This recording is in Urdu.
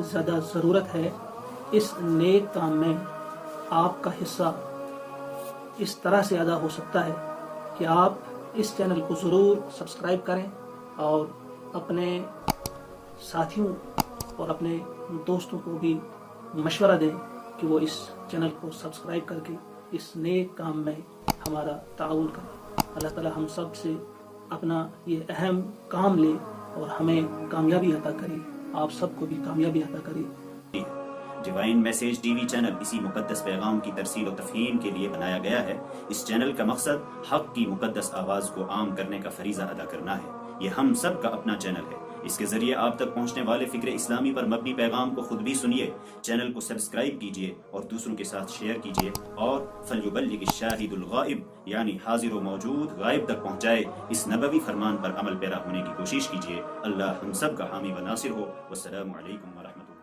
زیادہ ضرورت ہے۔ اس نیک کام میں آپ کا حصہ اس طرح سے ادا ہو سکتا ہے کہ آپ اس چینل کو ضرور سبسکرائب کریں اور اپنے ساتھیوں اور اپنے دوستوں کو بھی مشورہ دیں کہ وہ اس چینل کو سبسکرائب کر کے اس نیک کام میں ہمارا تعاون کریں۔ اللہ تعالی ہم سب سے اپنا یہ اہم کام لے اور ہمیں کامیابی عطا کرے، آپ سب کو بھی کامیابی عطا کرے۔ Divine message T V channel اسی مقدس پیغام کی ترسیل و تفہیم کے لیے بنایا گیا ہے۔ اس چینل کا مقصد حق کی مقدس آواز کو عام کرنے کا فریضہ ادا کرنا ہے۔ یہ ہم سب کا اپنا چینل ہے۔ اس کے ذریعے آپ تک پہنچنے والے فکر اسلامی پر مبنی پیغام کو خود بھی سنیے۔ چینل کو سبسکرائب کیجئے اور دوسروں کے ساتھ شیئر کیجئے، اور فَلْيُبَلِّغِ الشَّاهِدُ الْغَائِبُ یعنی حاضر و موجود غائب تک پہنچائے، اس نبوی فرمان پر عمل پیرا ہونے کی کوشش کیجئے۔ اللہ ہم سب کا حامی و ناصر ہو۔ والسلام علیکم ورحمۃ اللہ۔